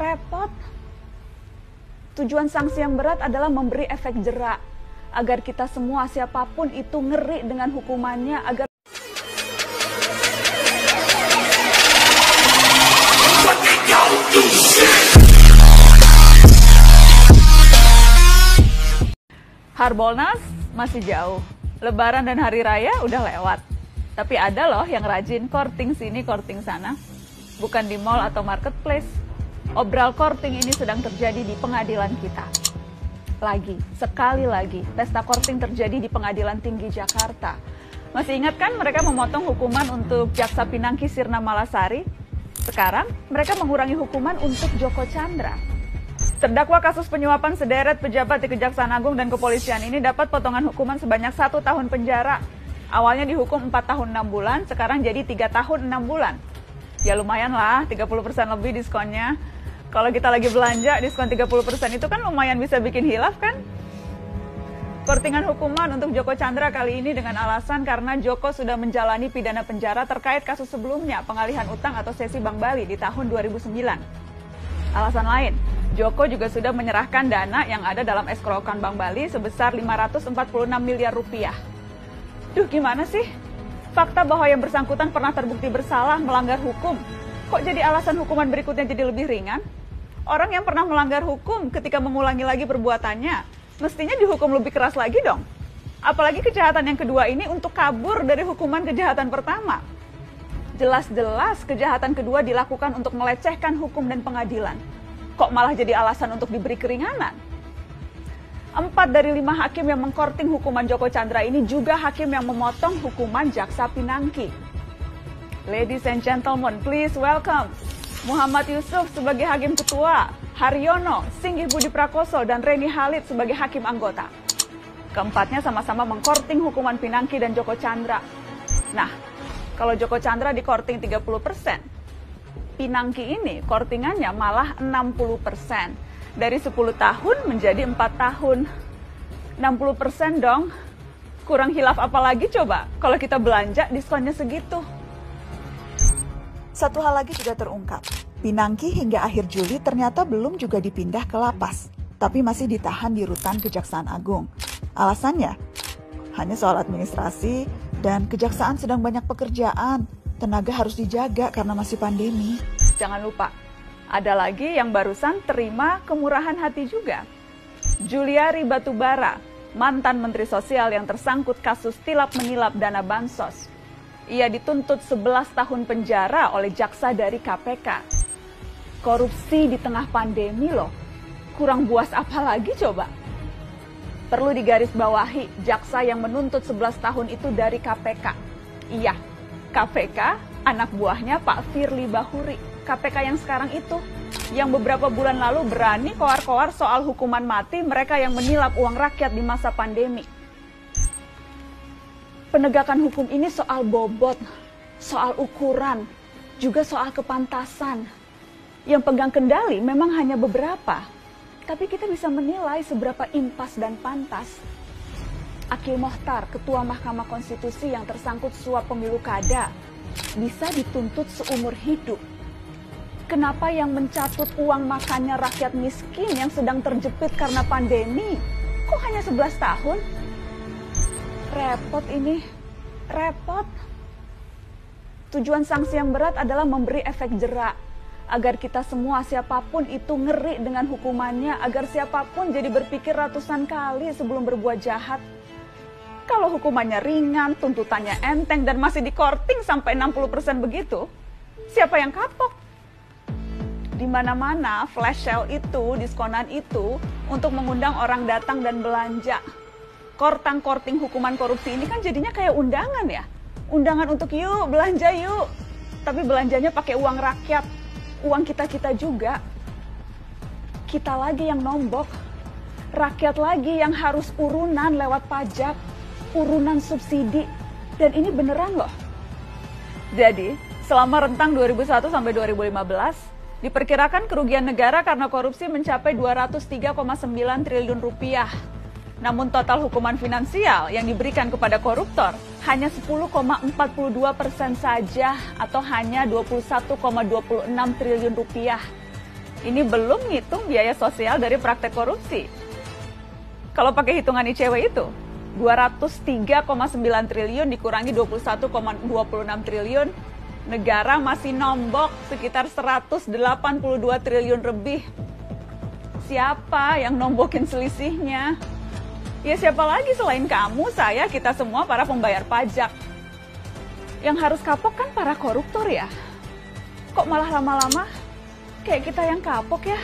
Repot. Tujuan sanksi yang berat adalah memberi efek jera, agar kita semua siapapun itu ngeri dengan hukumannya, agar Harbolnas masih jauh, Lebaran dan Hari Raya udah lewat. Tapi ada loh yang rajin korting sini, korting sana. Bukan di mall atau marketplace. Obral korting ini sedang terjadi di pengadilan kita. Sekali lagi, pesta korting terjadi di Pengadilan Tinggi Jakarta. Masih ingat kan mereka memotong hukuman untuk Jaksa Pinangki Sirna Malasari? Sekarang mereka mengurangi hukuman untuk Joko Chandra. Terdakwa kasus penyuapan sederet pejabat di Kejaksaan Agung dan Kepolisian ini dapat potongan hukuman sebanyak 1 tahun penjara. Awalnya dihukum 4 tahun 6 bulan, sekarang jadi 3 tahun 6 bulan. Ya lumayan lah, 30% lebih diskonnya. Kalau kita lagi belanja, diskon 30% itu kan lumayan bisa bikin hilaf kan? Kortingan hukuman untuk Joko Chandra kali ini dengan alasan karena Joko sudah menjalani pidana penjara terkait kasus sebelumnya, pengalihan utang atau sesi Bank Bali di tahun 2009. Alasan lain, Joko juga sudah menyerahkan dana yang ada dalam escrow account Bank Bali sebesar 546 miliar rupiah. Duh, gimana sih? Fakta bahwa yang bersangkutan pernah terbukti bersalah melanggar hukum, kok jadi alasan hukuman berikutnya jadi lebih ringan? Orang yang pernah melanggar hukum ketika mengulangi lagi perbuatannya, mestinya dihukum lebih keras lagi dong. Apalagi kejahatan yang kedua ini untuk kabur dari hukuman kejahatan pertama. Jelas-jelas kejahatan kedua dilakukan untuk melecehkan hukum dan pengadilan. Kok malah jadi alasan untuk diberi keringanan? 4 dari 5 hakim yang mengkorting hukuman Joko Chandra ini juga hakim yang memotong hukuman Jaksa Pinangki. Ladies and gentlemen, please welcome Muhammad Yusuf sebagai Hakim Ketua, Haryono, Singgih Budi Prakoso, dan Reni Halid sebagai Hakim Anggota. Keempatnya sama-sama mengkorting hukuman Pinangki dan Joko Chandra. Nah, kalau Joko Chandra dikorting 30%, Pinangki ini kortingannya malah 60%. Dari 10 tahun menjadi 4 tahun. 60% dong. Kurang hilaf apa lagi coba kalau kita belanja diskonnya segitu. Satu hal lagi juga terungkap. Pinangki hingga akhir Juli ternyata belum juga dipindah ke lapas, tapi masih ditahan di rutan Kejaksaan Agung. Alasannya, hanya soal administrasi dan kejaksaan sedang banyak pekerjaan. Tenaga harus dijaga karena masih pandemi. Jangan lupa, ada lagi yang barusan terima kemurahan hati juga. Juliari Batubara, mantan Menteri Sosial yang tersangkut kasus tilap menilap dana bansos. Ia dituntut 11 tahun penjara oleh jaksa dari KPK. Korupsi di tengah pandemi loh. Kurang buas apa lagi coba? Perlu digarisbawahi, jaksa yang menuntut 11 tahun itu dari KPK. Iya, KPK, anak buahnya Pak Firly Bahuri. KPK yang sekarang itu, yang beberapa bulan lalu berani koar-koar soal hukuman mati mereka yang menilap uang rakyat di masa pandemi. Penegakan hukum ini soal bobot, soal ukuran, juga soal kepantasan. Yang pegang kendali memang hanya beberapa, tapi kita bisa menilai seberapa impas dan pantas. Akil Mohtar, Ketua Mahkamah Konstitusi yang tersangkut suap pemilu kada, bisa dituntut seumur hidup. Kenapa yang mencatut uang makannya rakyat miskin yang sedang terjepit karena pandemi, kok hanya 11 tahun? Repot ini, repot. Tujuan sanksi yang berat adalah memberi efek jera, agar kita semua siapapun itu ngeri dengan hukumannya, agar siapapun jadi berpikir ratusan kali sebelum berbuat jahat. Kalau hukumannya ringan, tuntutannya enteng, dan masih dikorting sampai 60% begitu, siapa yang kapok? Di mana-mana flash sale itu, diskonan itu, untuk mengundang orang datang dan belanja. Korting hukuman korupsi ini kan jadinya kayak undangan ya. Undangan untuk yuk, belanja yuk. Tapi belanjanya pakai uang rakyat, uang kita-kita juga. Kita lagi yang nombok, rakyat lagi yang harus urunan lewat pajak, urunan subsidi. Dan ini beneran loh. Jadi, selama rentang 2001 sampai 2015, diperkirakan kerugian negara karena korupsi mencapai 203,9 triliun rupiah. Namun total hukuman finansial yang diberikan kepada koruptor hanya 10,42% saja atau hanya 21,26 triliun rupiah. Ini belum ngitung biaya sosial dari praktek korupsi. Kalau pakai hitungan ICW itu, 203,9 triliun dikurangi 21,26 triliun, negara masih nombok sekitar 182 triliun lebih. Siapa yang nombokin selisihnya? Ya siapa lagi selain kamu, saya, kita semua para pembayar pajak. Yang harus kapok kan para koruptor ya? Kok malah lama-lama kayak kita yang kapok ya?